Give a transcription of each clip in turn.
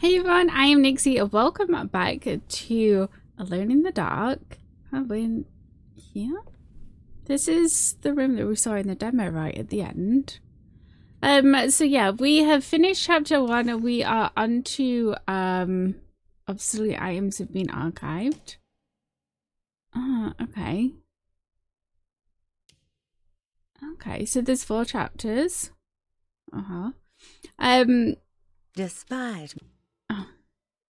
Hey everyone, I am Nixie and welcome back to Alone in the Dark. Have we here? This is the room that we saw in the demo right at the end. So yeah, we have finished chapter 1 and we are on to obsolete items have been archived. Okay. Okay, so there's 4 chapters. Despite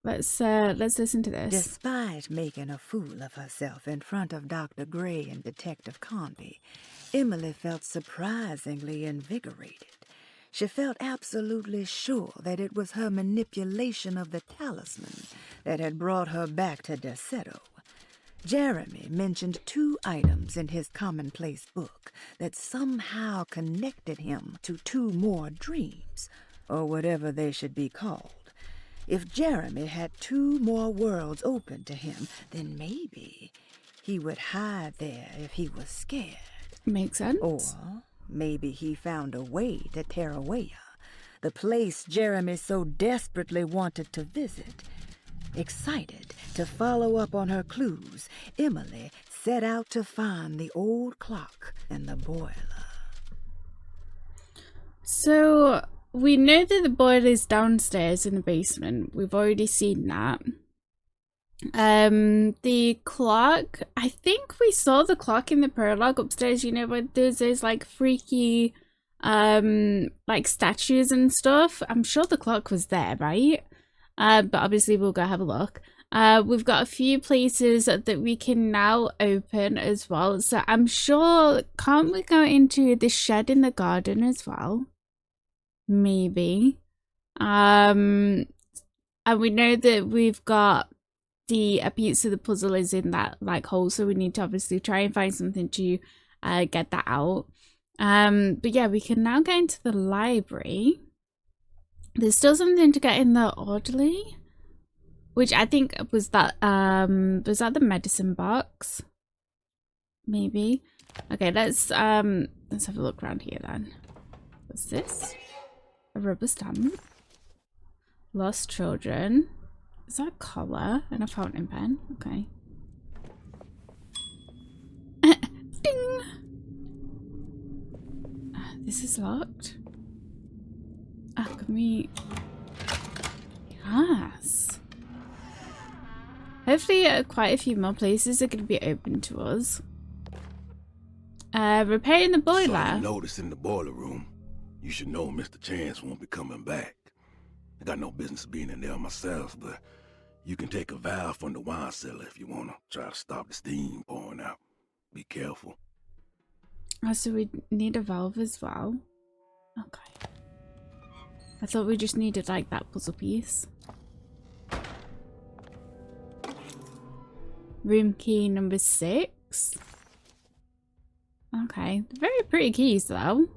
Let's listen to this. Despite making a fool of herself in front of Dr. Gray and Detective Carnby, Emily felt surprisingly invigorated. She felt absolutely sure that it was her manipulation of the talisman that had brought her back to Derceto. Jeremy mentioned 2 items in his commonplace book that somehow connected him to 2 more dreams, or whatever they should be called. If Jeremy had 2 more worlds open to him, then maybe he would hide there if he was scared. Makes sense. Or maybe he found a way to Terrawea, the place Jeremy so desperately wanted to visit. Excited to follow up on her clues, Emily set out to find the old clock and the boiler. So we know that the boiler is downstairs in the basement. We've already seen that. The clock, I think we saw the clock in the prologue upstairs, you know, where there's those like freaky like statues and stuff. I'm sure the clock was there, right? But obviously we'll go have a look. We've got a few places that we can now open as well. So I'm sure, can't we go into the shed in the garden as well? Maybe. And we know that we've got a piece of the puzzle is in that like hole, so we need to obviously try and find something to get that out. But yeah, we can now get into the library. There's still something to get in the orderly, which I think was that the medicine box? Maybe. Okay, let's have a look around here then. What's this? A rubber stamp. Lost children. Is that a collar and a fountain pen? Okay. Ding! This is locked. Can we... Yes. Hopefully quite a few more places are going to be open to us. Repairing the boiler. So you notice in the boiler room. You should know Mr. Chance won't be coming back. I got no business being in there myself, but you can take a valve from the wine cellar if you want to try to stop the steam pouring out. Be careful. So we need a valve as well. Okay. I thought we just needed like that puzzle piece. Room key number 6. Okay. Very pretty keys though.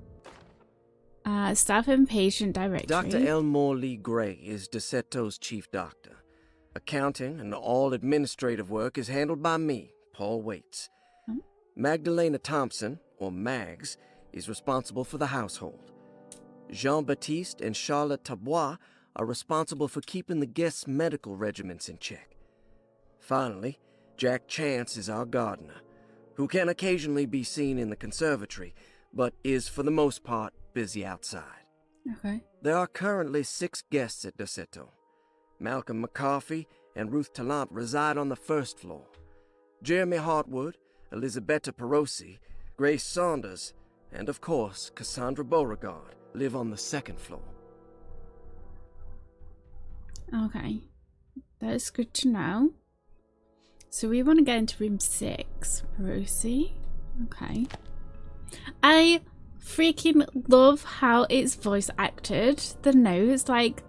Staff and patient directory. Dr. Elmore Lee Gray is Derceto's chief doctor. Accounting and all administrative work is handled by me, Paul Waits. Magdalena Thompson, or Mags, is responsible for the household. Jean-Baptiste and Charlotte Tabois are responsible for keeping the guests' medical regimens in check. Finally, Jack Chance is our gardener, who can occasionally be seen in the conservatory, but is for the most part busy outside. Okay. There are currently 6 guests at Derceto. Malcolm McCarthy and Ruth Tallant reside on the 1st floor. Jeremy Hartwood, Elisabetta Perosi, Grace Saunders, and of course Cassandra Beauregard live on the 2nd floor. Okay. That's good to know. So we want to get into room 6. Perosi. Okay. I freaking love how it's voice acted. The notes, like,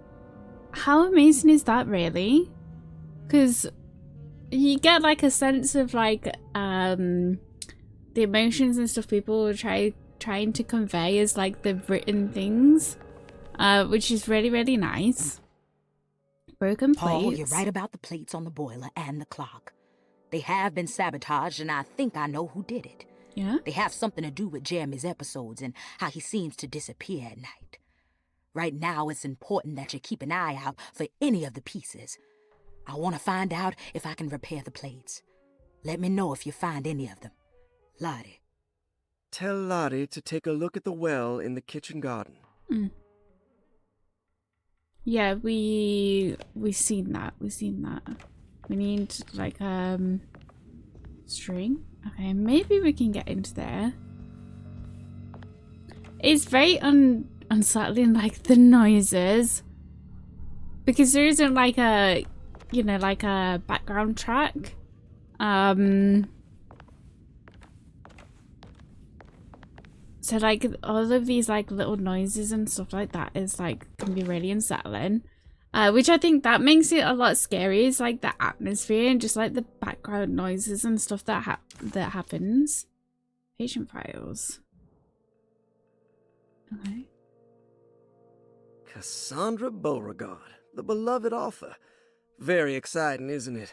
how amazing is that really? Because you get like a sense of like the emotions and stuff people are trying to convey as like the written things, which is really, really nice. Broken plates. Paul, you're right about the plates on the boiler and the clock. They have been sabotaged, and I think I know who did it. Yeah? They have something to do with Jeremy's episodes and how he seems to disappear at night. Right now, it's important that you keep an eye out for any of the pieces. I want to find out if I can repair the plates. Let me know if you find any of them. Lottie. Tell Lottie to take a look at the well in the kitchen garden. Yeah, we seen that. We need like string. Okay, maybe we can get into there. It's very unsettling, like the noises, because there isn't like a, you know, like a background track. So like all of these like little noises and stuff like that is like can be really unsettling. Which I think that makes it a lot scary, is like the atmosphere and just like the background noises and stuff that happens. Patient files. Okay. Cassandra Beauregard, the beloved author. Very exciting, isn't it?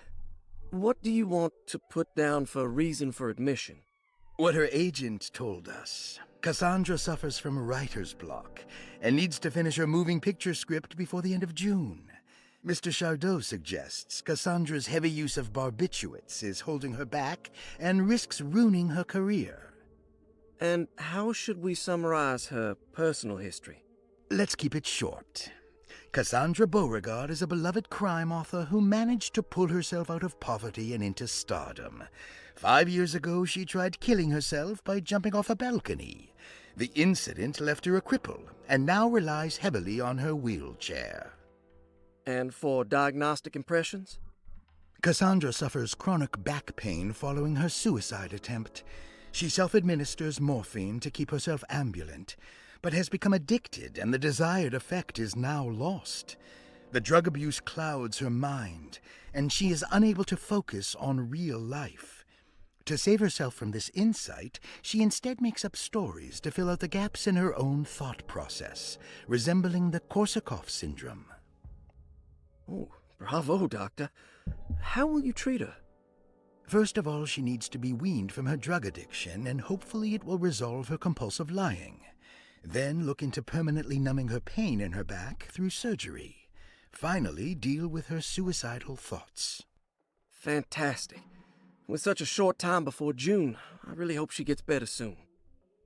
What do you want to put down for reason for admission? What her agent told us. Cassandra suffers from writer's block and needs to finish her moving picture script before the end of June. Mr. Chardot suggests Cassandra's heavy use of barbiturates is holding her back and risks ruining her career. And how should we summarize her personal history? Let's keep it short. Cassandra Beauregard is a beloved crime author who managed to pull herself out of poverty and into stardom. 5 years ago, she tried killing herself by jumping off a balcony. The incident left her a cripple, and now relies heavily on her wheelchair. And for diagnostic impressions? Cassandra suffers chronic back pain following her suicide attempt. She self-administers morphine to keep herself ambulant, but has become addicted, and the desired effect is now lost. The drug abuse clouds her mind, and she is unable to focus on real life. To save herself from this insight, she instead makes up stories to fill out the gaps in her own thought process, resembling the Korsakoff syndrome. Oh, bravo, Doctor. How will you treat her? First of all, she needs to be weaned from her drug addiction, and hopefully it will resolve her compulsive lying. Then look into permanently numbing her pain in her back through surgery. Finally, deal with her suicidal thoughts. Fantastic. With such a short time before June, I really hope she gets better soon.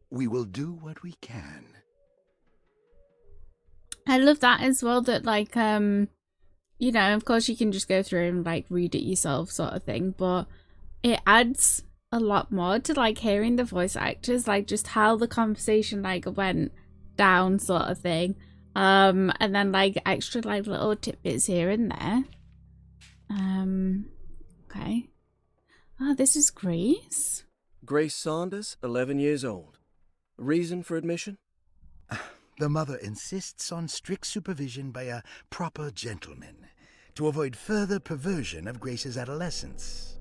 We will do what we can. I love that as well, that like you know, of course you can just go through and like read it yourself sort of thing, but it adds a lot more to like hearing the voice actors, like just how the conversation like went down sort of thing. And then like extra like little tidbits here and there. Okay. Oh, this is Grace. Grace Saunders, 11 years old. Reason for admission? The mother insists on strict supervision by a proper gentleman to avoid further perversion of Grace's adolescence.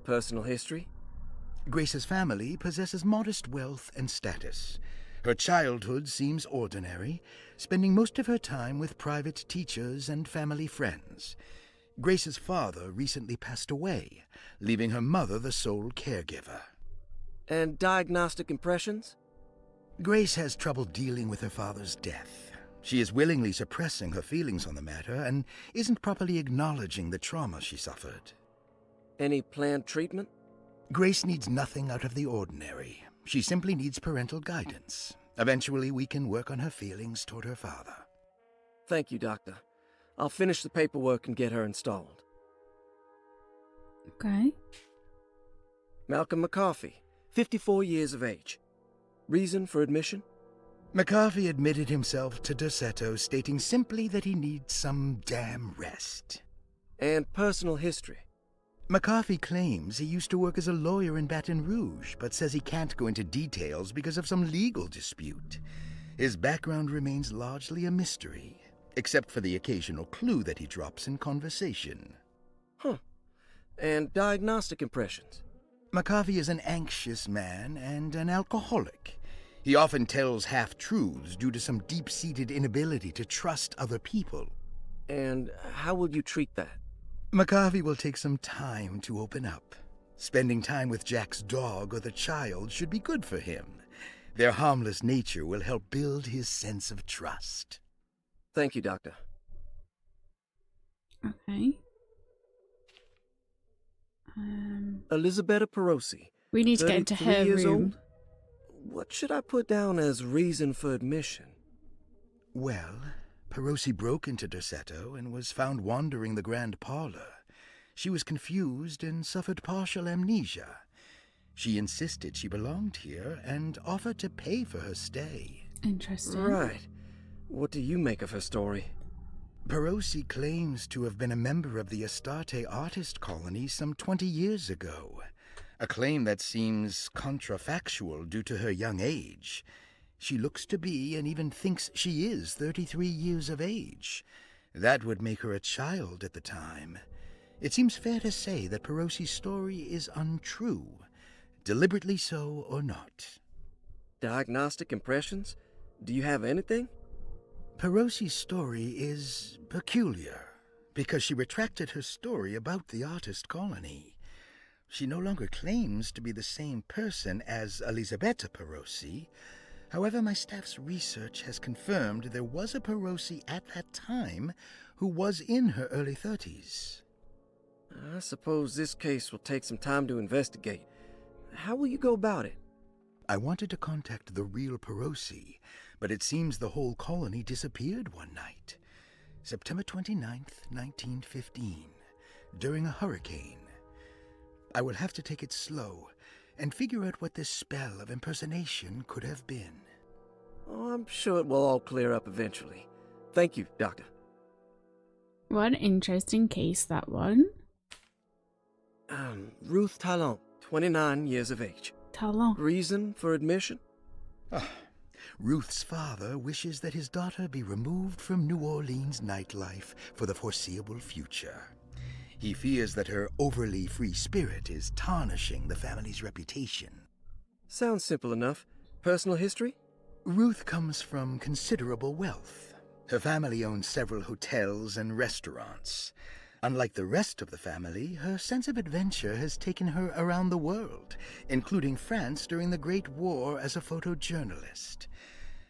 Personal history? Grace's family possesses modest wealth and status. Her childhood seems ordinary, spending most of her time with private teachers and family friends. Grace's father recently passed away, leaving her mother the sole caregiver. And diagnostic impressions? Grace has trouble dealing with her father's death. She is willingly suppressing her feelings on the matter and isn't properly acknowledging the trauma she suffered. Any planned treatment? Grace needs nothing out of the ordinary. She simply needs parental guidance. Eventually, we can work on her feelings toward her father. Thank you, Doctor. I'll finish the paperwork and get her installed. Okay. Malcolm McCarthy, 54 years of age. Reason for admission? McCarthy admitted himself to Derceto, stating simply that he needs some damn rest. And personal history? McCarthy claims he used to work as a lawyer in Baton Rouge, but says he can't go into details because of some legal dispute. His background remains largely a mystery, except for the occasional clue that he drops in conversation. Huh. And diagnostic impressions? McCarthy is an anxious man and an alcoholic. He often tells half-truths due to some deep-seated inability to trust other people. And how will you treat that? McCarthy will take some time to open up. Spending time with Jack's dog or the child should be good for him. Their harmless nature will help build his sense of trust. Thank you, Doctor. Okay. Elisabetta Perosi. We need to get into 33 her years room. old? What should I put down as reason for admission? Well, Perosi broke into Derceto and was found wandering the grand parlor. She was confused and suffered partial amnesia. She insisted she belonged here and offered to pay for her stay. Interesting. Right. What do you make of her story? Perosi claims to have been a member of the Astarte artist colony some 20 years ago, a claim that seems contrafactual due to her young age. She looks to be and even thinks she is 33 years of age. That would make her a child at the time. It seems fair to say that Perosi's story is untrue, deliberately so or not. Diagnostic impressions? Do you have anything? Perosi's story is peculiar because she retracted her story about the artist colony. She no longer claims to be the same person as Elisabetta Perosi. However, my staff's research has confirmed there was a Perosi at that time who was in her early 30s. I suppose this case will take some time to investigate. How will you go about it? I wanted to contact the real Perosi, but it seems the whole colony disappeared one night. September 29th, 1915, during a hurricane. I will have to take it slow and figure out what this spell of impersonation could have been. Oh, I'm sure it will all clear up eventually. Thank you, Doctor. What an interesting case, that one. Ruth Talon, 29 years of age. Talon. Reason for admission? Ruth's father wishes that his daughter be removed from New Orleans nightlife for the foreseeable future. He fears that her overly free spirit is tarnishing the family's reputation. Sounds simple enough. Personal history? Ruth comes from considerable wealth. Her family owns several hotels and restaurants. Unlike the rest of the family, her sense of adventure has taken her around the world, including France during the Great War as a photojournalist.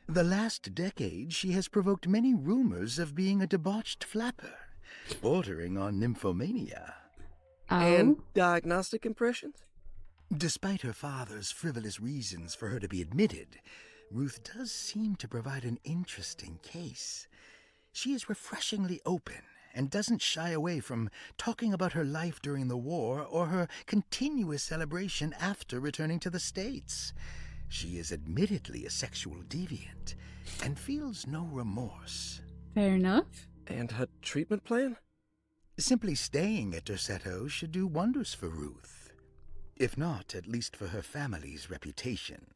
The last decade, she has provoked many rumors of being a debauched flapper, bordering on nymphomania. Oh. And diagnostic impressions? Despite her father's frivolous reasons for her to be admitted, Ruth does seem to provide an interesting case. She is refreshingly open and doesn't shy away from talking about her life during the war or her continuous celebration after returning to the States. She is admittedly a sexual deviant and feels no remorse. Fair enough. And her treatment plan? Simply staying at Derceto should do wonders for Ruth. If not, at least for her family's reputation.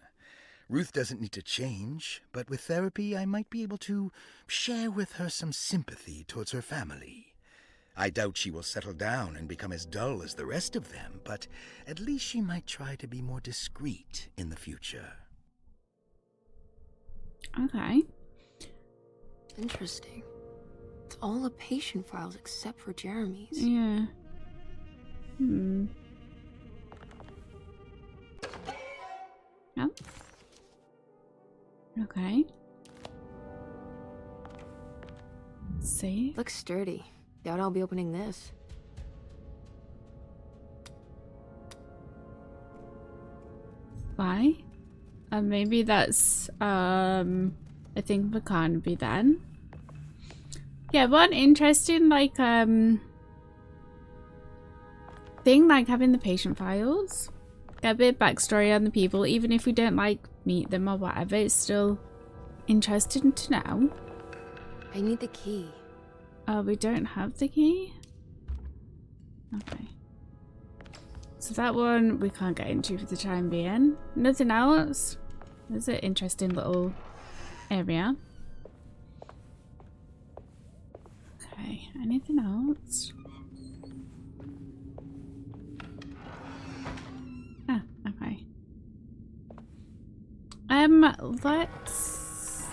Ruth doesn't need to change, but with therapy I might be able to share with her some sympathy towards her family. I doubt she will settle down and become as dull as the rest of them, but at least she might try to be more discreet in the future. Okay. Interesting. It's all the patient files except for Jeremy's. Yeah. Oh. Okay. See? Looks sturdy. Doubt I'll be opening this. Why? Maybe that's a thing for Carnby then. Yeah, one interesting thing, like having the patient files. Get a bit of backstory on the people, even if we don't meet them or whatever, it's still interesting to know. I need the key. Oh, we don't have the key? Okay. So that one we can't get into for the time being. Nothing else? There's an interesting little area. Okay, anything else? Ah, okay. Let's...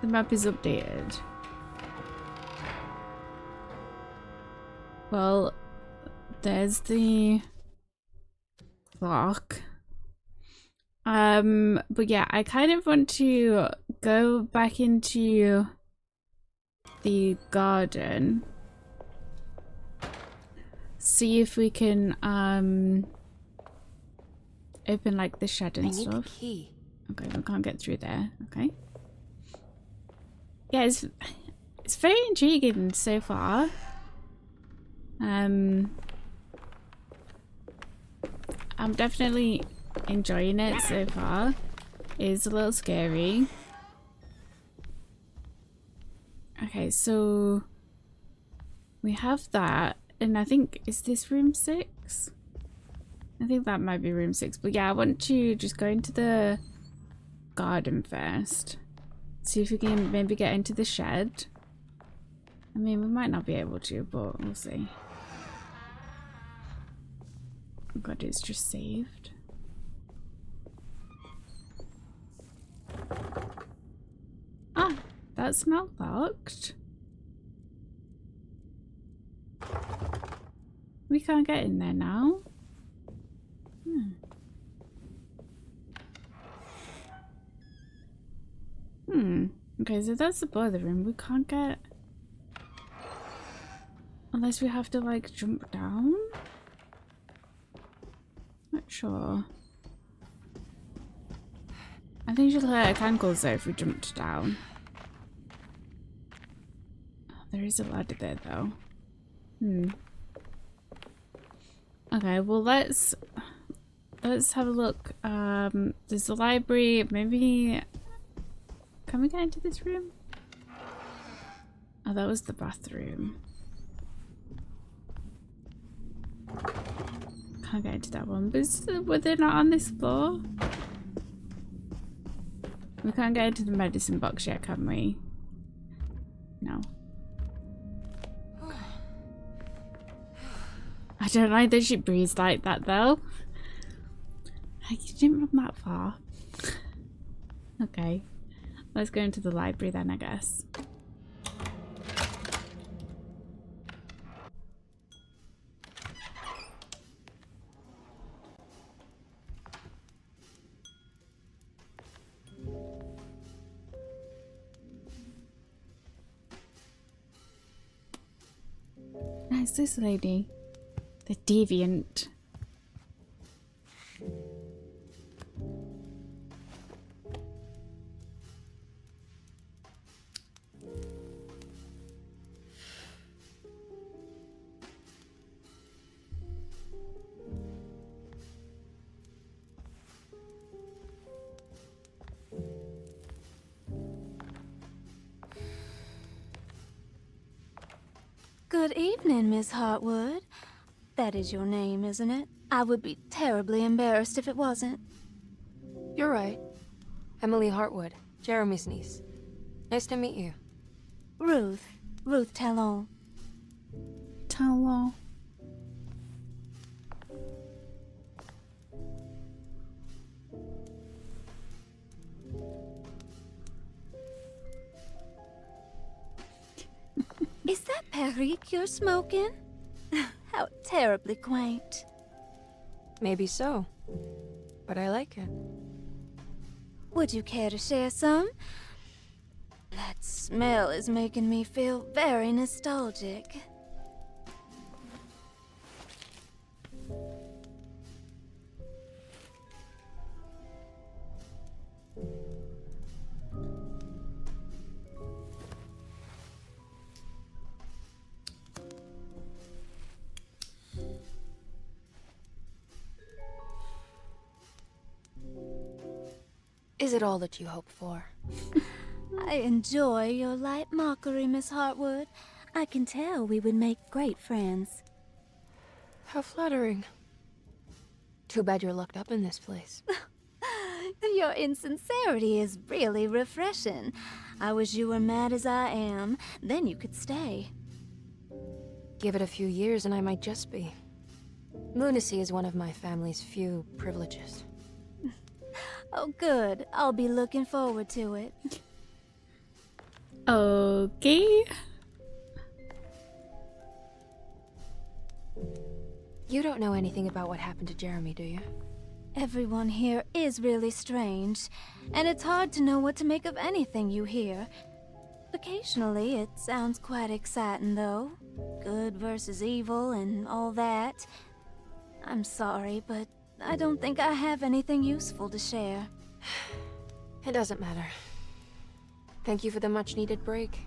The map is updated. Well, there's the clock. But yeah, I kind of want to go back into the garden. See if we can open like the shed and I need the stuff. key. Okay, we can't get through there. Okay. Yeah, it's very intriguing so far. I'm definitely enjoying it so far. It's a little scary. Okay, so we have that, and I think, is this room 6? I think that might be room 6, but yeah, I want to just go into the garden first. See if we can maybe get into the shed. I mean, we might not be able to, but we'll see. Oh god, it's just saved. Ah, that's not locked. We can't get in there now. Okay, so that's the boiler room. We can't get... Unless we have to, like, jump down? Not sure. I think she'll hurt her ankles, though, if we jumped down. Oh, there is a ladder there, though. Okay, well, let's have a look. There's the library. Maybe... Can we get into this room? Oh, that was the bathroom. Can't get into that one. But were they not on this floor? We can't get into the medicine box yet, can we? No. I don't like that she breathes like that, though. You didn't run that far. Okay. Let's go into the library then, I guess. Nice, this lady. The deviant. Good evening, Miss Hartwood. That is your name, isn't it? I would be terribly embarrassed if it wasn't. You're right. Emily Hartwood, Jeremy's niece. Nice to meet you. Ruth Talon. Talon. Is that Perique you're smoking? How terribly quaint. Maybe so, but I like it. Would you care to share some? That smell is making me feel very nostalgic. Is it all that you hope for? I enjoy your light mockery, Miss Hartwood. I can tell we would make great friends. How flattering. Too bad you're locked up in this place. Your insincerity is really refreshing. I wish you were mad as I am. Then you could stay. Give it a few years and I might just be. Lunacy is one of my family's few privileges. Oh, good. I'll be looking forward to it. Okay. You don't know anything about what happened to Jeremy, do you? Everyone here is really strange, and it's hard to know what to make of anything you hear. Occasionally, it sounds quite exciting, though. Good versus evil and all that. I'm sorry, but I don't think I have anything useful to share. It doesn't matter. Thank you for the much-needed break.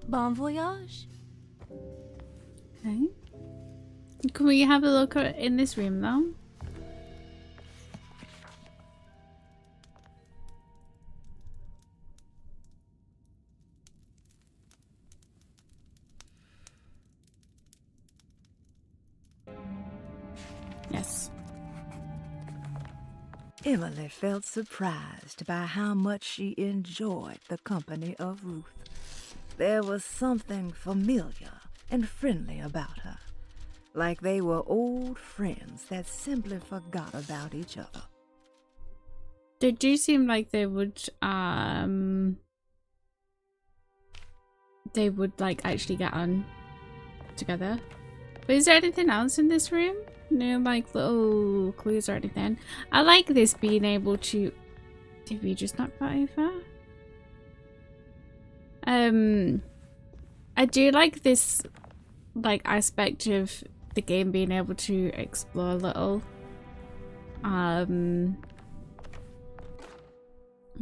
Bon voyage. Okay. Can we have a look in this room, though? Yes. Emily felt surprised by how much she enjoyed the company of Ruth. There was something familiar and friendly about her, like they were old friends that simply forgot about each other. They do seem like they would like actually get on together. But is there anything else in this room? No, like little clues or anything. I like this being able to. Did we just knock that over? I do like this like aspect of the game being able to explore a little.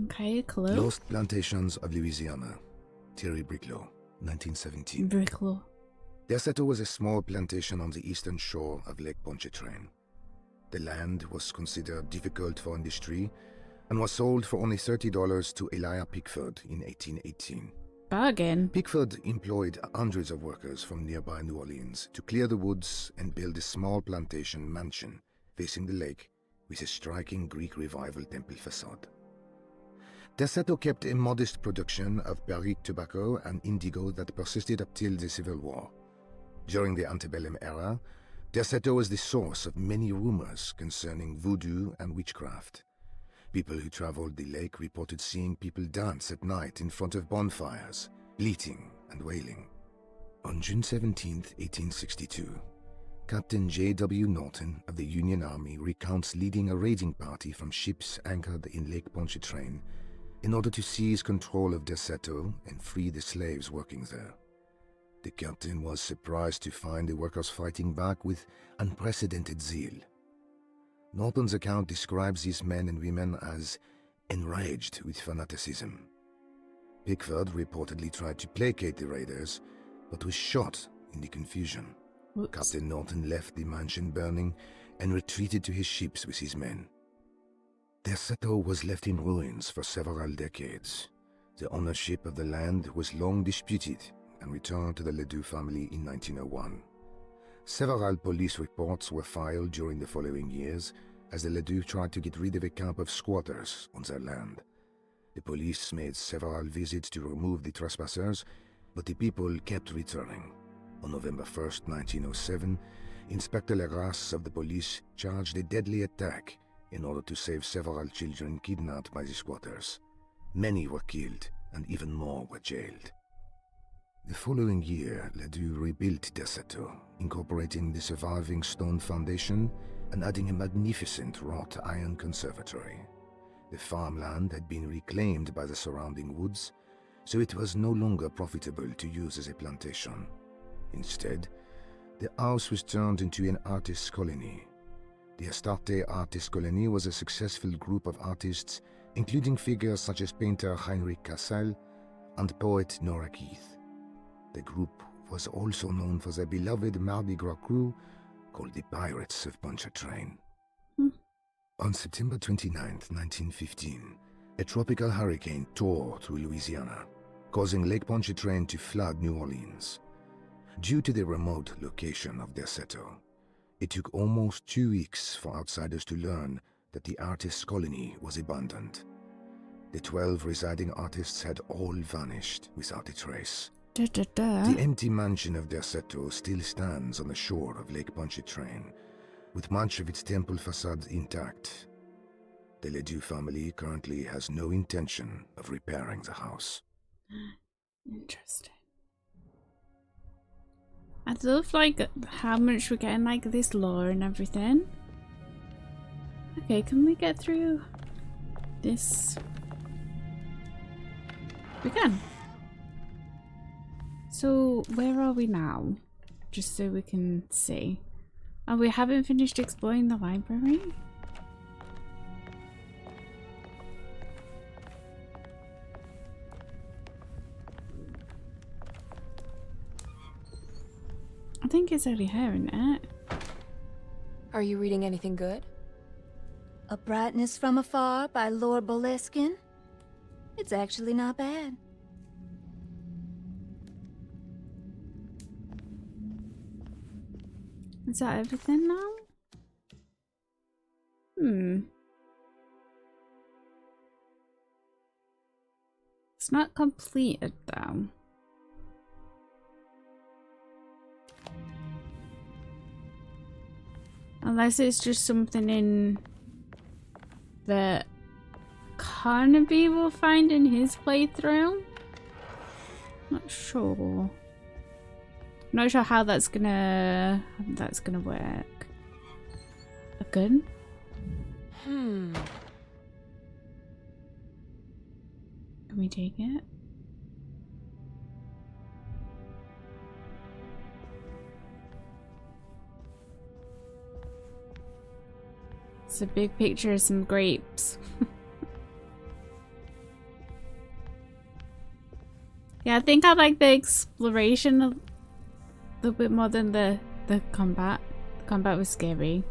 Okay, clue. Lost Plantations of Louisiana. Thierry Bricklow, 1917. Bricklow. Derceto was a small plantation on the eastern shore of Lake Pontchartrain. The land was considered difficult for industry and was sold for only $30 to Elijah Pickford in 1818. Bargain. Pickford employed hundreds of workers from nearby New Orleans to clear the woods and build a small plantation mansion facing the lake with a striking Greek Revival temple facade. Derceto kept a modest production of barrique tobacco and indigo that persisted up till the Civil War. During the antebellum era, Derceto was the source of many rumors concerning voodoo and witchcraft. People who traveled the lake reported seeing people dance at night in front of bonfires, bleating and wailing. On June 17, 1862, Captain J.W. Norton of the Union Army recounts leading a raiding party from ships anchored in Lake Pontchartrain in order to seize control of Derceto and free the slaves working there. The captain was surprised to find the workers fighting back with unprecedented zeal. Norton's account describes these men and women as enraged with fanaticism. Pickford reportedly tried to placate the raiders, but was shot in the confusion. Oops. Captain Norton left the mansion burning and retreated to his ships with his men. Derceto was left in ruins for several decades. The ownership of the land was long disputed and returned to the Ledoux family in 1901. Several police reports were filed during the following years as the Ledoux tried to get rid of a camp of squatters on their land. The police made several visits to remove the trespassers, but the people kept returning. On November 1st, 1907, Inspector Legrasse of the police charged a deadly attack in order to save several children kidnapped by the squatters. Many were killed, and even more were jailed. The following year, Ledoux rebuilt Derceto, incorporating the surviving stone foundation and adding a magnificent wrought iron conservatory. The farmland had been reclaimed by the surrounding woods, so it was no longer profitable to use as a plantation. Instead, the house was turned into an artist's colony. The Astarte Artist Colony was a successful group of artists, including figures such as painter Heinrich Cassel and poet Nora Keith. The group was also known for their beloved Mardi Gras crew called the Pirates of Pontchartrain. On September 29, 1915, a tropical hurricane tore through Louisiana, causing Lake Pontchartrain to flood New Orleans. Due to the remote location of Derceto, it took almost 2 weeks for outsiders to learn that the artist's colony was abandoned. The 12 residing artists had all vanished without a trace. The empty mansion of Derceto still stands on the shore of Lake Pontchartrain, with much of its temple facade intact. The Ledoux family currently has no intention of repairing the house. Interesting. I love like how much we're getting like this lore and everything. Okay, can we get through this? We can. So where are we now? Just so we can see. Oh, we haven't finished exploring the library? I think it's only here, isn't it? Are you reading anything good? A Brightness from Afar by Lord Boleskine. It's actually not bad. Is that everything now? It's not completed though. Unless it's just something in that Carnby will find in his playthrough. Not sure. Not sure how that's gonna work. A gun? Can we take it? It's a big picture of some grapes. Yeah, I think I like the exploration a little bit more than the combat. The combat was scary.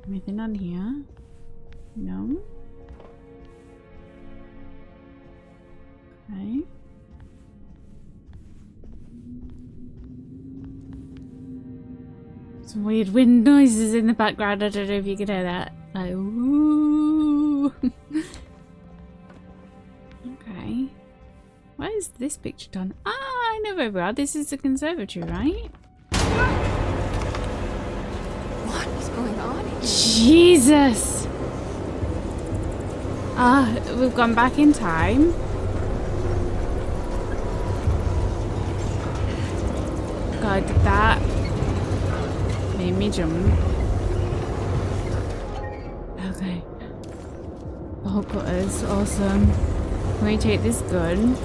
Anything on here? No? Okay. Some weird wind noises in the background. I don't know if you can hear that. Like, ooh. Okay. Why is this picture done? Ah, I know where we are. This is the conservatory, right? What is going on here? Jesus! Ah, we've gone back in time. God, that made me jump. Okay. Bolt cutters, awesome. Can we take this gun?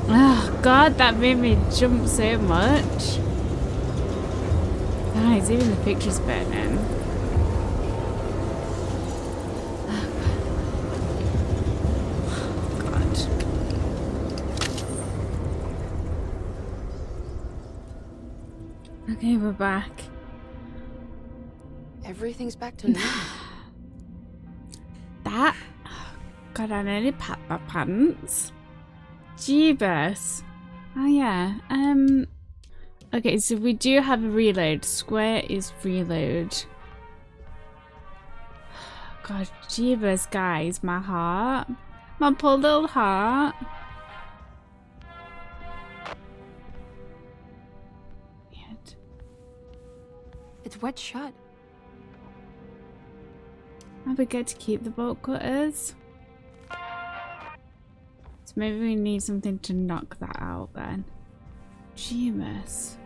Oh God, that made me jump so much. Guys, even the picture's burning. Okay, we're back. Everything's back to normal. That? God, I nearly pat my pants. Jeebus. Oh yeah. Okay, so we do have a reload. Square is reload. God, jeebus, guys. My heart. My poor little heart. It's wet shut. I forget to keep the bolt cutters. So maybe we need something to knock that out then. Jeebus.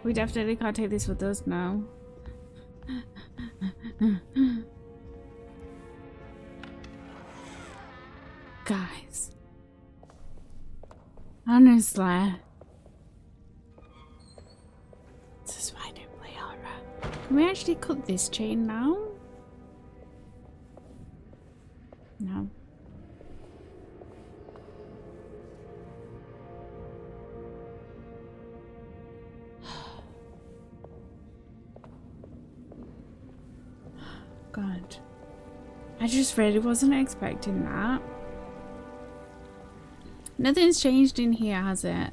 We definitely can't take this with us now. Guys. Honestly. This is why I don't play horror. Can we actually cut this chain now? No. God. I just really wasn't expecting that. Nothing's changed in here, has it?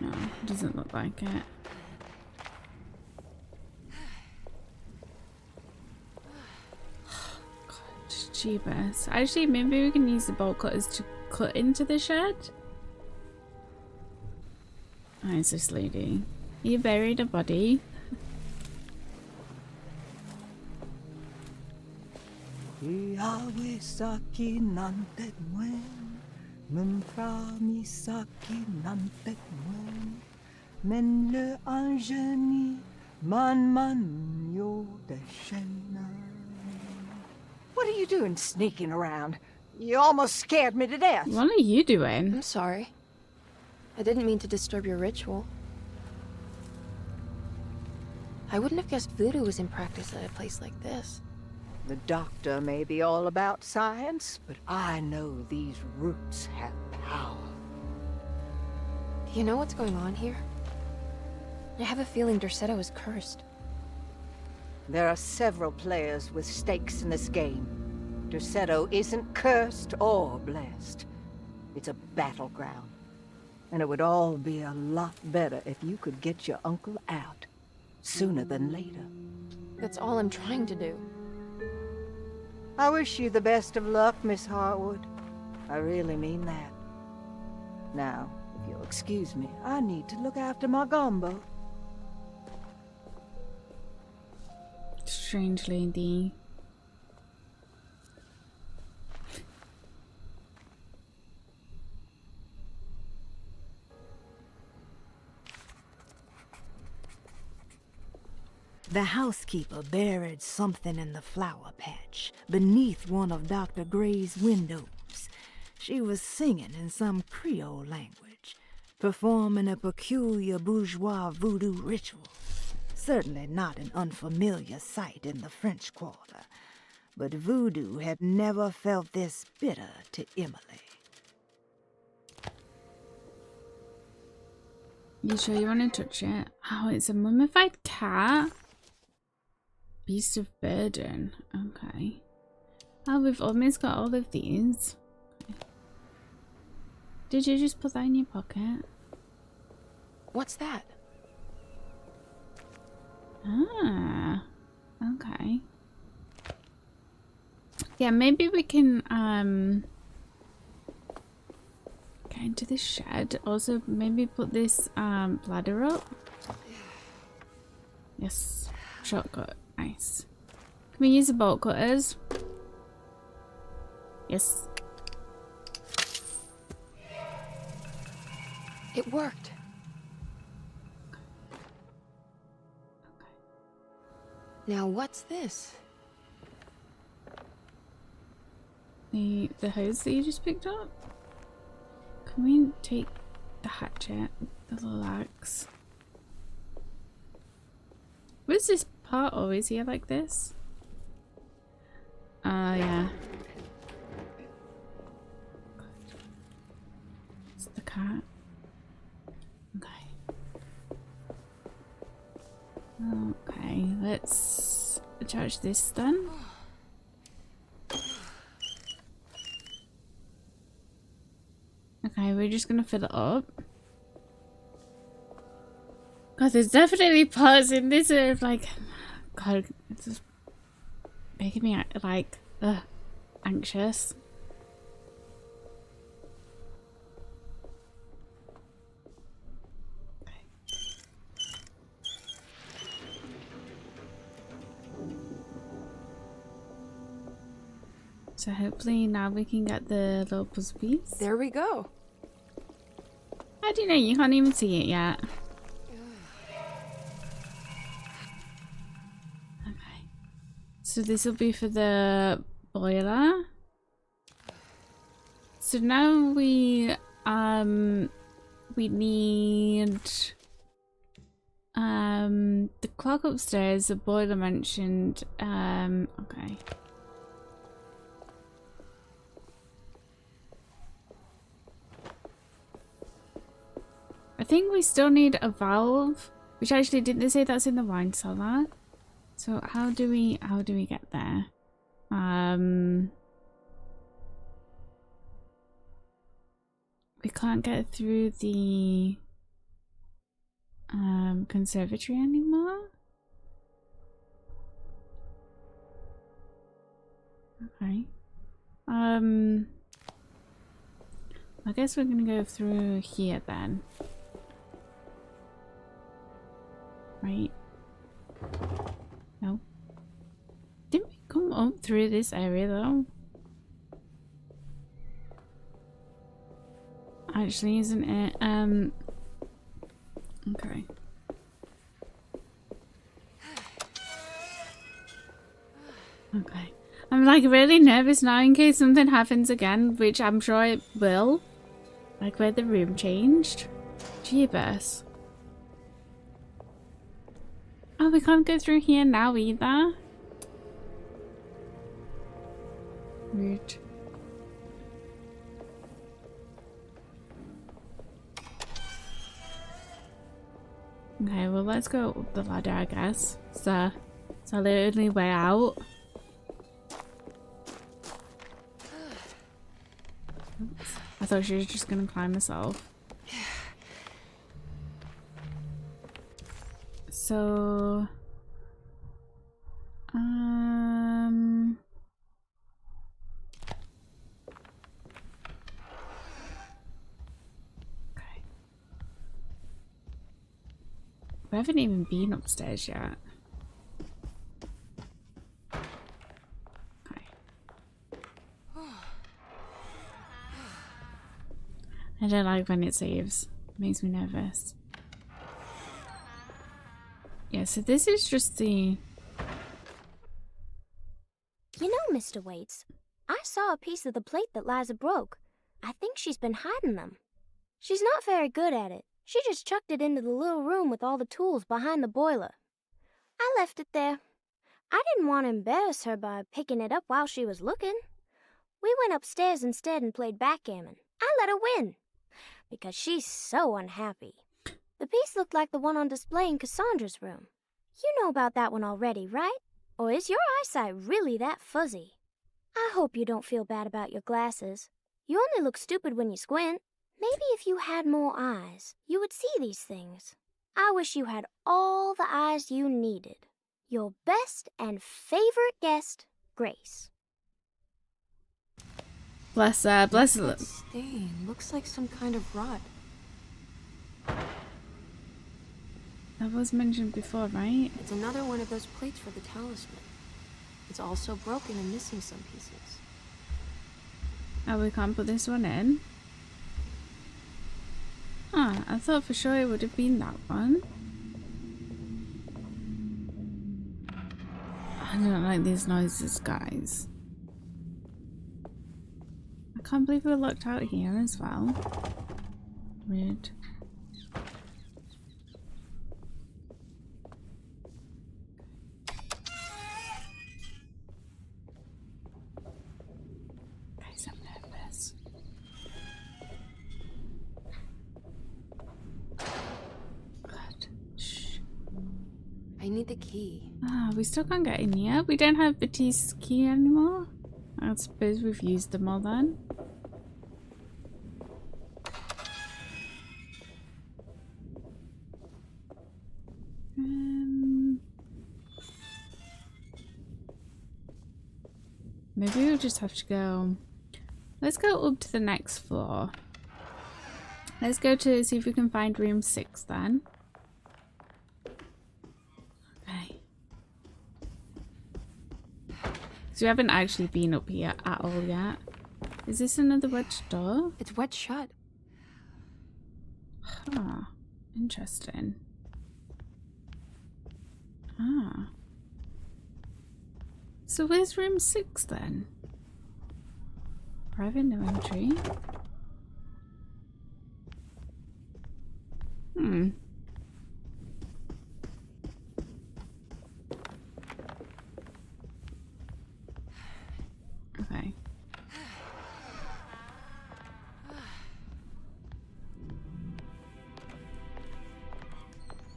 No, it doesn't look like it. God, jeebus. Actually, maybe we can use the bolt cutters to cut into the shed. Oh, it's this lady. You buried a body. Misaki nantet mwen, memfra misaki nantet mwen, men le anjeni man yo de shena. What are you doing sneaking around? You almost scared me to death. What are you doing? I'm sorry. I didn't mean to disturb your ritual. I wouldn't have guessed voodoo was in practice at a place like this. The doctor may be all about science, but I know these roots have power. Do you know what's going on here? I have a feeling Derceto is cursed. There are several players with stakes in this game. Derceto isn't cursed or blessed. It's a battleground. And it would all be a lot better if you could get your uncle out sooner than later. That's all I'm trying to do. I wish you the best of luck, Miss Hartwood. I really mean that. Now, if you'll excuse me, I need to look after my gumbo. Strange lady. The housekeeper buried something in the flower patch beneath one of Dr. Gray's windows. She was singing in some Creole language, performing a peculiar bourgeois voodoo ritual. Certainly not an unfamiliar sight in the French Quarter, but voodoo had never felt this bitter to Emily. You sure you want to touch it? Oh, it's a mummified cat. Beast of burden. Okay. Oh, we've almost got all of these. Okay. Did you just put that in your pocket? What's that? Ah. Okay. Yeah, maybe we can get into the shed. Also, maybe put this ladder up. Yes. Shortcut. Nice. Can we use the bolt cutters? Yes. It worked. Okay. Now what's this? The hose that you just picked up? Can we take the hatchet, the little axe? What's this part always here like this? Yeah. It's the cat. Okay. Okay, let's charge this then. Okay, we're just gonna fill it up. God, there's definitely parts in this that are like, God, it's just making me like, anxious. Okay. So hopefully now we can get the little puzzle piece. There we go. How do you know? You can't even see it yet. Okay. So this will be for the boiler. So now we need the clock upstairs, the boiler mentioned. Okay. I think we still need a valve, which actually didn't they say that's in the wine cellar? So how do we get there? We can't get through the conservatory anymore. Okay. I guess we're gonna go through here then. Right. No. Didn't we come up through this area though? Actually, isn't it? Okay. Okay. I'm like really nervous now in case something happens again, which I'm sure it will. Like where the room changed. Jeebus. Oh, we can't go through here now either. Rude. Okay, well let's go up the ladder, I guess. So it's our only way out. Oops. I thought she was just gonna climb herself. So okay. We haven't even been upstairs yet. Okay. I don't like when it saves. It makes me nervous. Yeah, so this is just the... You know, Mr. Waits, I saw a piece of the plate that Liza broke. I think she's been hiding them. She's not very good at it. She just chucked it into the little room with all the tools behind the boiler. I left it there. I didn't want to embarrass her by picking it up while she was looking. We went upstairs instead and played backgammon. I let her win, because she's so unhappy. The piece looked like the one on display in Cassandra's room. You know about that one already, right? Or is your eyesight really that fuzzy? I hope you don't feel bad about your glasses. You only look stupid when you squint. Maybe if you had more eyes, you would see these things. I wish you had all the eyes you needed. Your best and favorite guest, Grace. Bless her, bless her. That stain looks like some kind of rot. That was mentioned before, right? It's another one of those plates for the talisman. It's also broken and missing some pieces. Oh, we can't put this one in? Ah, I thought for sure it would have been that one. I don't like these noises, guys. I can't believe we're locked out here as well. Weird. Guys, I'm nervous. God. Shh. I need the key. Ah, we still can't get in here. We don't have Batiste's key anymore. I suppose we've used them all then. Maybe we'll just have to go... Let's go up to the next floor. Let's go to see if we can find room 6 then. Okay. So we haven't actually been up here at all yet. Is this another wedged door? It's wedged shut. Huh. Interesting. Ah. So where's room 6 then? Private no entry. Hmm. Okay.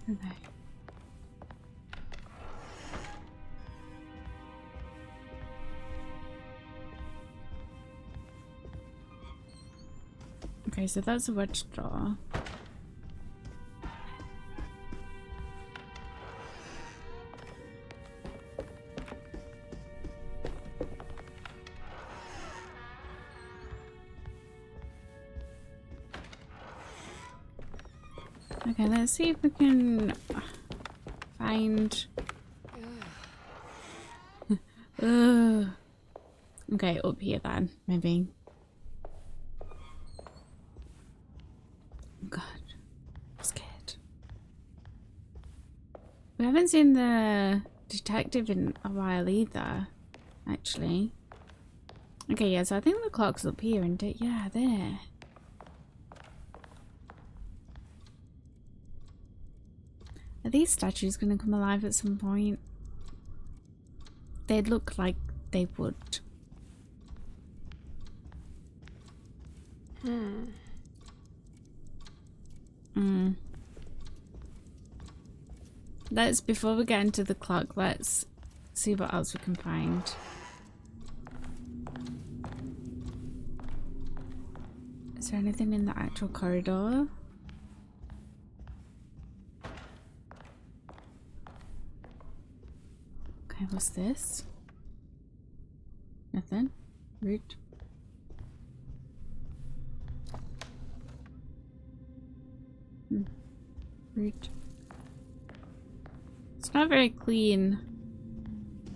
Okay. Okay, so that's a wedge door. Okay, let's see if we can find... Okay, up here then, maybe. God, I'm scared. We haven't seen the detective in a while either, actually. Okay, yeah, so I think the clock's up here, isn't it? Yeah, there. Are these statues going to come alive at some point? They look like they would. Let's, before we get into the clock, let's see what else we can find. Is there anything in the actual corridor? Okay, what's this? Nothing. Root. Root. It's not a very clean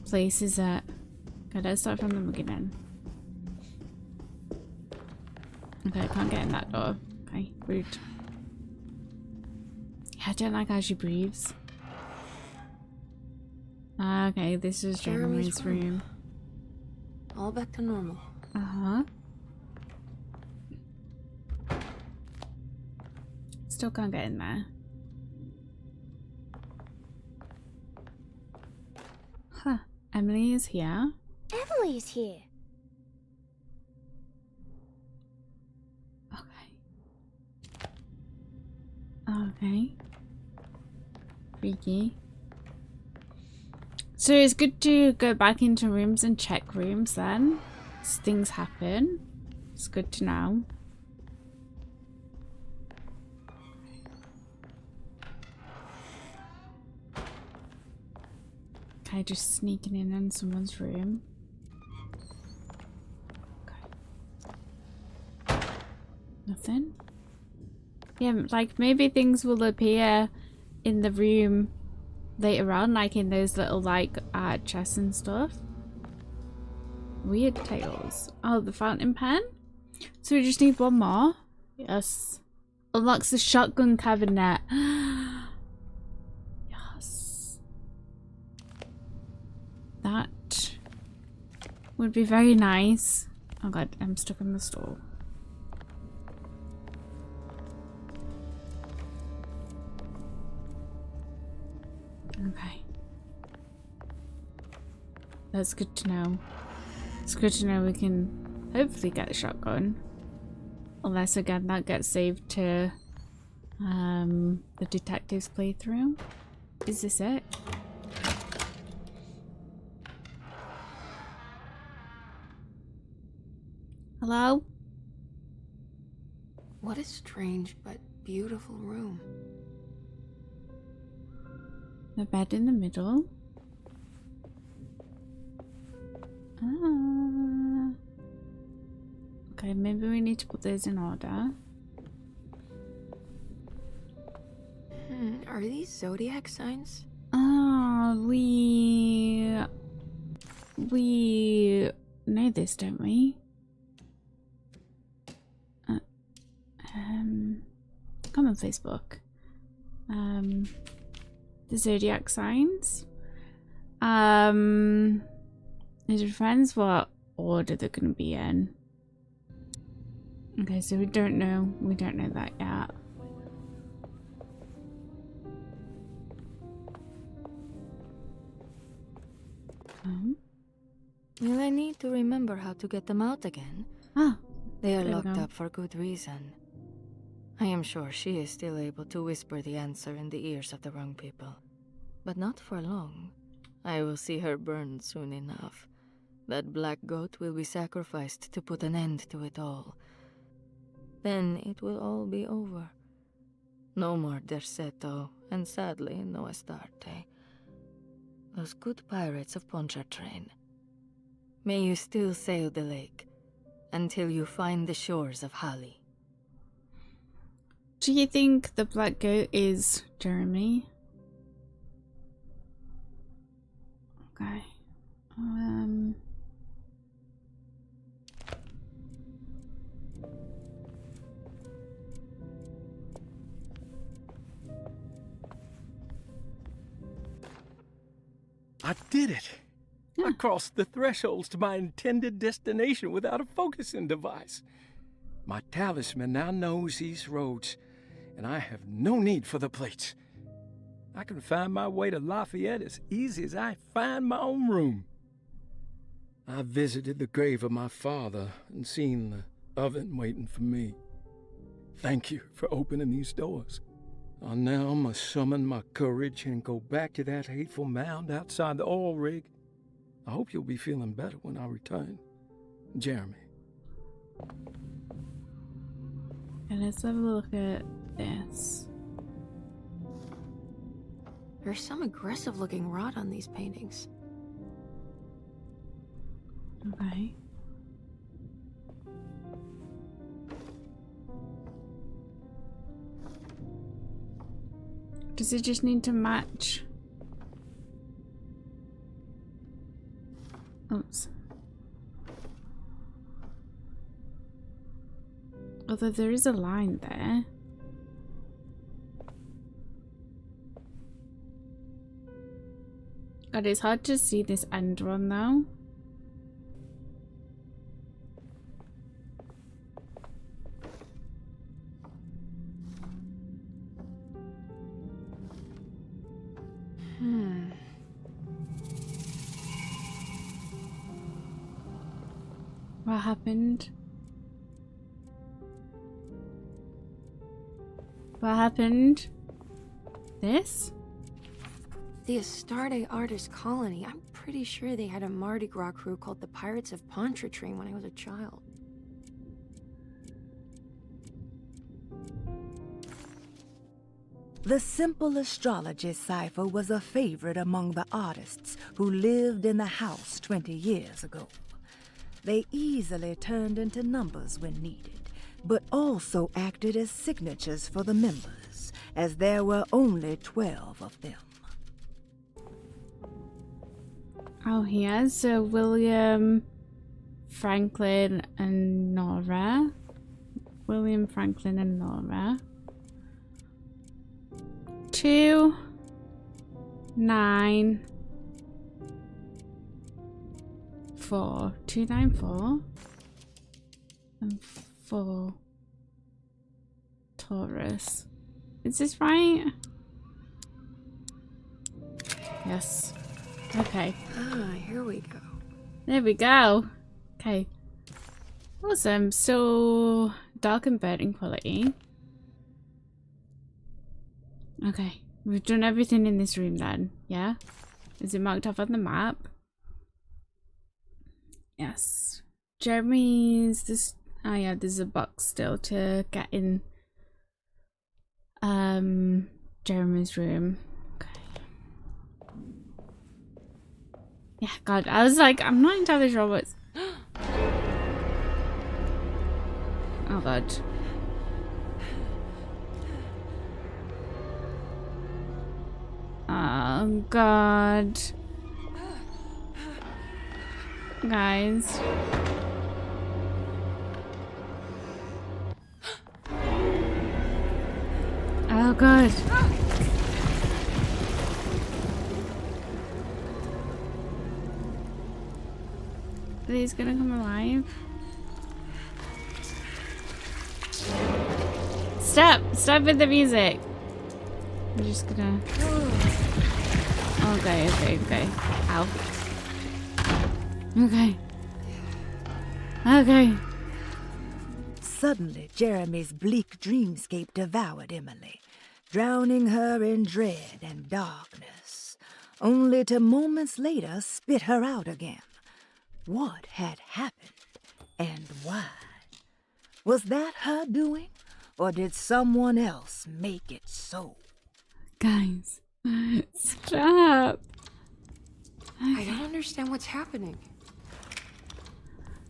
place, is it? Okay, let's start from the beginning. Okay, I can't get in that door. Okay, rude. Yeah, I don't like how she breathes. Okay, this is Jeremy's room. All back to normal. Uh-huh. Still can't get in there. Huh. Emily is here. Emily is here. Okay. Freaky. So it's good to go back into rooms and check rooms then. As things happen. It's good to know. Okay, just sneaking in someone's room. Okay. Nothing? Yeah, like maybe things will appear in the room later on, like in those little like art chests and stuff. Weird tales. Oh, the fountain pen? So we just need one more. Yes. Unlocks the shotgun cabinet. Yes. That would be very nice. Oh god, I'm stuck in the stall. Okay. That's good to know. It's good to know we can hopefully get a shotgun. Unless again that gets saved to the detective's playthrough. Is this it? Hello? What a strange but beautiful room. The bed in the middle. Okay, maybe we need to put those in order. Are these zodiac signs? We know this, don't we? Come on, Facebook. The zodiac signs. It depends what order they're gonna be in. Okay, so we don't know that yet. Will I need to remember how to get them out again? They are locked up for good reason. I am sure she is still able to whisper the answer in the ears of the wrong people. But not for long. I will see her burned soon enough. That black goat will be sacrificed to put an end to it all. Then it will all be over. No more Derceto, and sadly, no Astarte. Those good pirates of Pontchartrain. May you still sail the lake, until you find the shores of Hali. Do you think the black goat is Jeremy? Okay. I did it. never crossed the thresholds to my intended destination without a focusing device. My talisman now knows these roads, and I have no need for the plates. I can find my way to Lafayette as easy as I find my own room. I visited the grave of my father and seen the oven waiting for me. Thank you for opening these doors. I now must summon my courage and go back to that hateful mound outside the oil rig. I hope you'll be feeling better when I return. Jeremy. And let's have a look at this. There's some aggressive-looking rot on these paintings. Okay. Does it just need to match? Oops. Although there is a line there. God, it's hard to see this end one though. What happened? What happened? This? The Astarte Artist Colony. I'm pretty sure they had a Mardi Gras crew called the Pirates of Pontchartrain when I was a child. The simple astrology cipher was a favorite among the artists who lived in the house 20 years ago. They easily turned into numbers when needed, but also acted as signatures for the members, as there were only 12 of them. Oh, here's so William, Franklin, and Nora. William, Franklin, and Nora. 2, 9, 4. 2, 9, 4. And 4. Taurus. Is this right? Yes. Okay. Ah, here we go. There we go. Okay. Awesome. So, dark and burning quality. Okay. We've done everything in this room then. Yeah? Is it marked off on the map? Yes. Jeremy's this. Oh yeah, there's a box still to get in. Jeremy's room. Okay. Yeah, God, I was like, I'm not entirely sure what's. Oh God. Oh God. Guys. Oh God. Are these gonna come alive? Stop! Stop with the music! I'm just gonna... Okay, okay, okay. Ow. Okay. Okay. Suddenly, Jeremy's bleak dreamscape devoured Emily, drowning her in dread and darkness, only to moments later spit her out again. What had happened, and why? Was that her doing, or did someone else make it so? Guys, stop. I don't understand what's happening.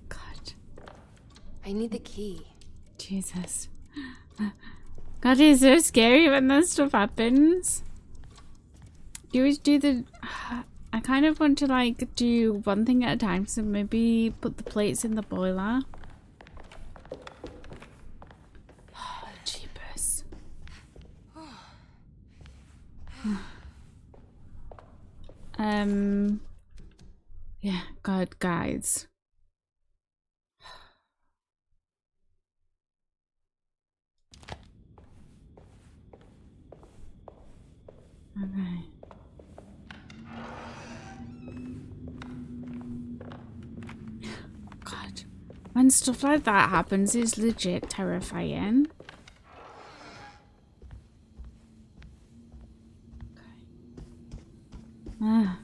God. I need the key. Jesus. God, it's so scary when that stuff happens. You always do the... I kind of want to like do one thing at a time, so maybe put the plates in the boiler. Oh, jeepers. Yeah, God, guys. Okay. God. When stuff like that happens, it's legit terrifying. Okay. Ah.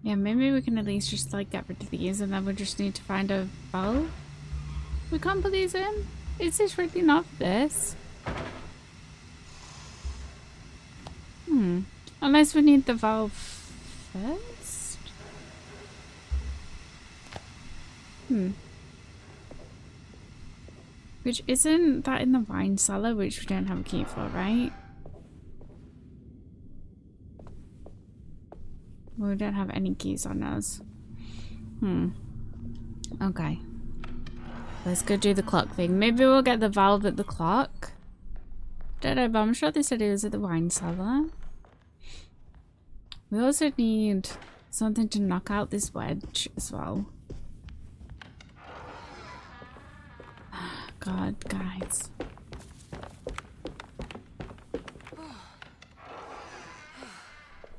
Yeah, maybe we can at least just like get rid of these and then we just need to find a valve. We can't put these in? Is this really not this? Unless we need the valve first? Which isn't that in the wine cellar, which we don't have a key for, right? Well, we don't have any keys on us. Okay. Let's go do the clock thing. Maybe we'll get the valve at the clock. Don't know, but I'm sure they said it was at the wine cellar. We also need something to knock out this wedge as well. God, guys.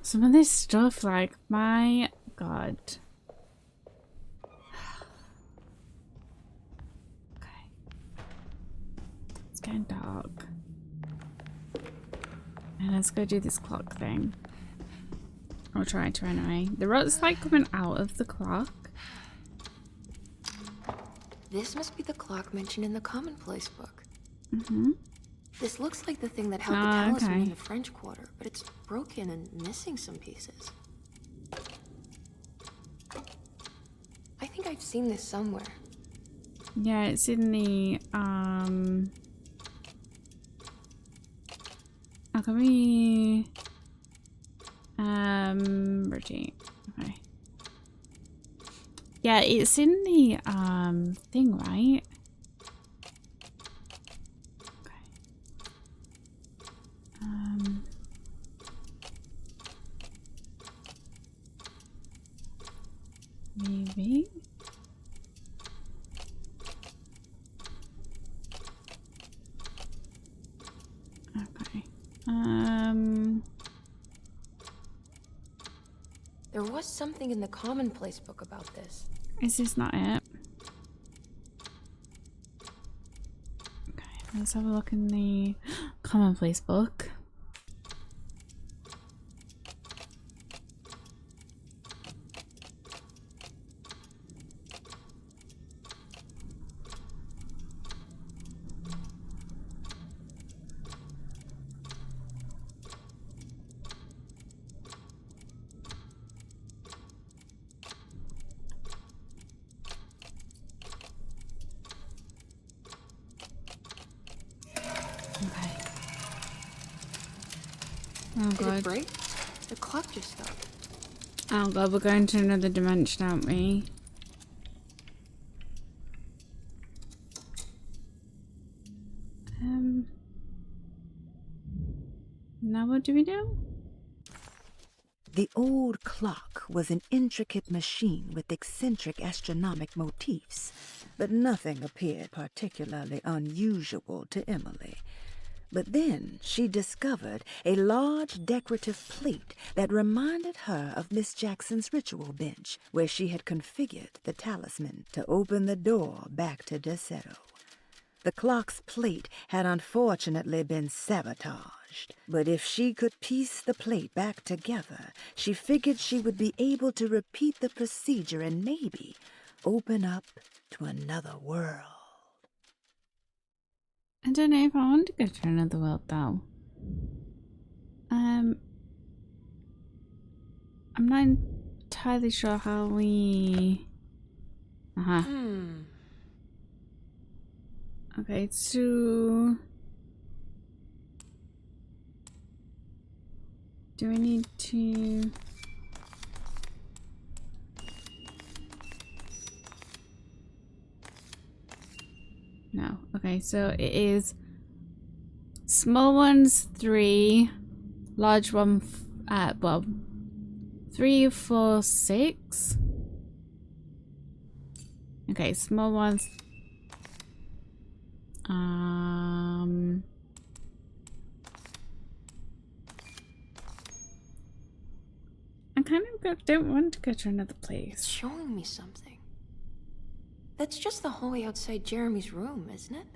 Some of this stuff, like, my God. Okay. It's getting dark. And let's go do this clock thing. I'll try to anyway. The rot's like coming out of the clock. This must be the clock mentioned in the commonplace book. Mm-hmm. This looks like the thing that held the talisman in the French Quarter, but it's broken and missing some pieces. I think I've seen this somewhere. Yeah, it's in the alchemy routine. Okay. Yeah, it's in the thing, right? Maybe. Okay. There was something in the commonplace book about this. Is this not it? Okay, let's have a look in the commonplace book. Oh Did God. it break? The clock just stopped. Oh God, we're going to another dimension, aren't we? Now what do we do? The old clock was an intricate machine with eccentric astronomic motifs, but nothing appeared particularly unusual to Emily. But then she discovered a large decorative plate that reminded her of Miss Jackson's ritual bench, where she had configured the talisman to open the door back to Derceto. The clock's plate had unfortunately been sabotaged, but if she could piece the plate back together, she figured she would be able to repeat the procedure and maybe open up to another world. I don't know if I want to go to another world though. I'm not entirely sure how we... Okay, so... Do we need to... No, okay. Okay, so it is small ones 3, large one, well, 3, 4, 6. Okay, small ones. I kind of don't want to go to another place. It's showing me something. That's just the hallway outside Jeremy's room, isn't it?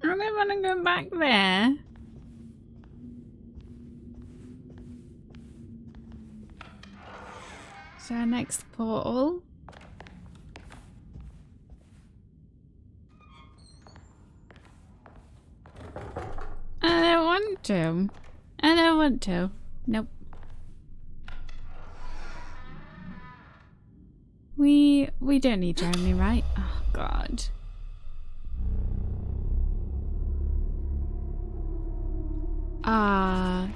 I don't want to go back there. So our next portal. I don't want to. I don't want to. Nope. We don't need Jeremy, right? Oh God. I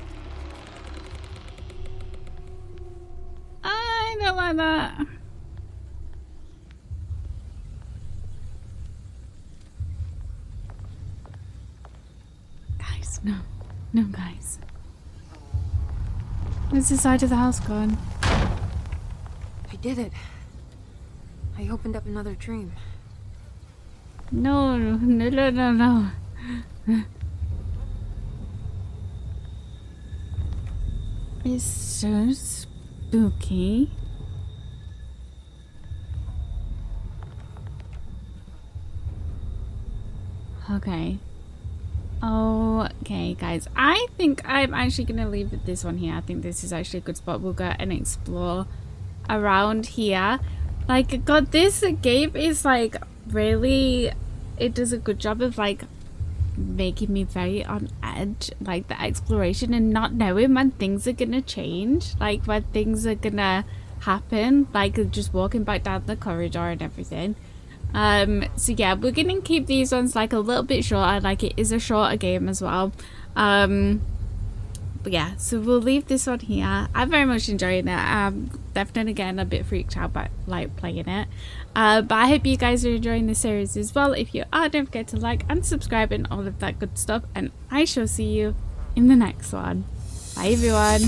don't like that. Guys, no. No, guys. Where's the side of the house gone? I did it. I opened up another dream. No, no, no, no, no. It's so spooky. Okay. Okay, guys. I think I'm actually going to leave this one here. I think this is actually a good spot. We'll go and explore around here. Like, God, this game is, like, really... It does a good job of, like, making me very on edge. Like, the exploration and not knowing when things are going to change. Like, when things are going to happen. Like, just walking back down the corridor and everything. So yeah, we're gonna keep these ones like a little bit shorter, like it is a shorter game as well. But yeah, so we'll leave this one here. I'm very much enjoying it. Definitely getting a bit freaked out by like playing it. But I hope you guys are enjoying the series as well. If you are, don't forget to like and subscribe and all of that good stuff, and I shall see you in the next one. Bye everyone.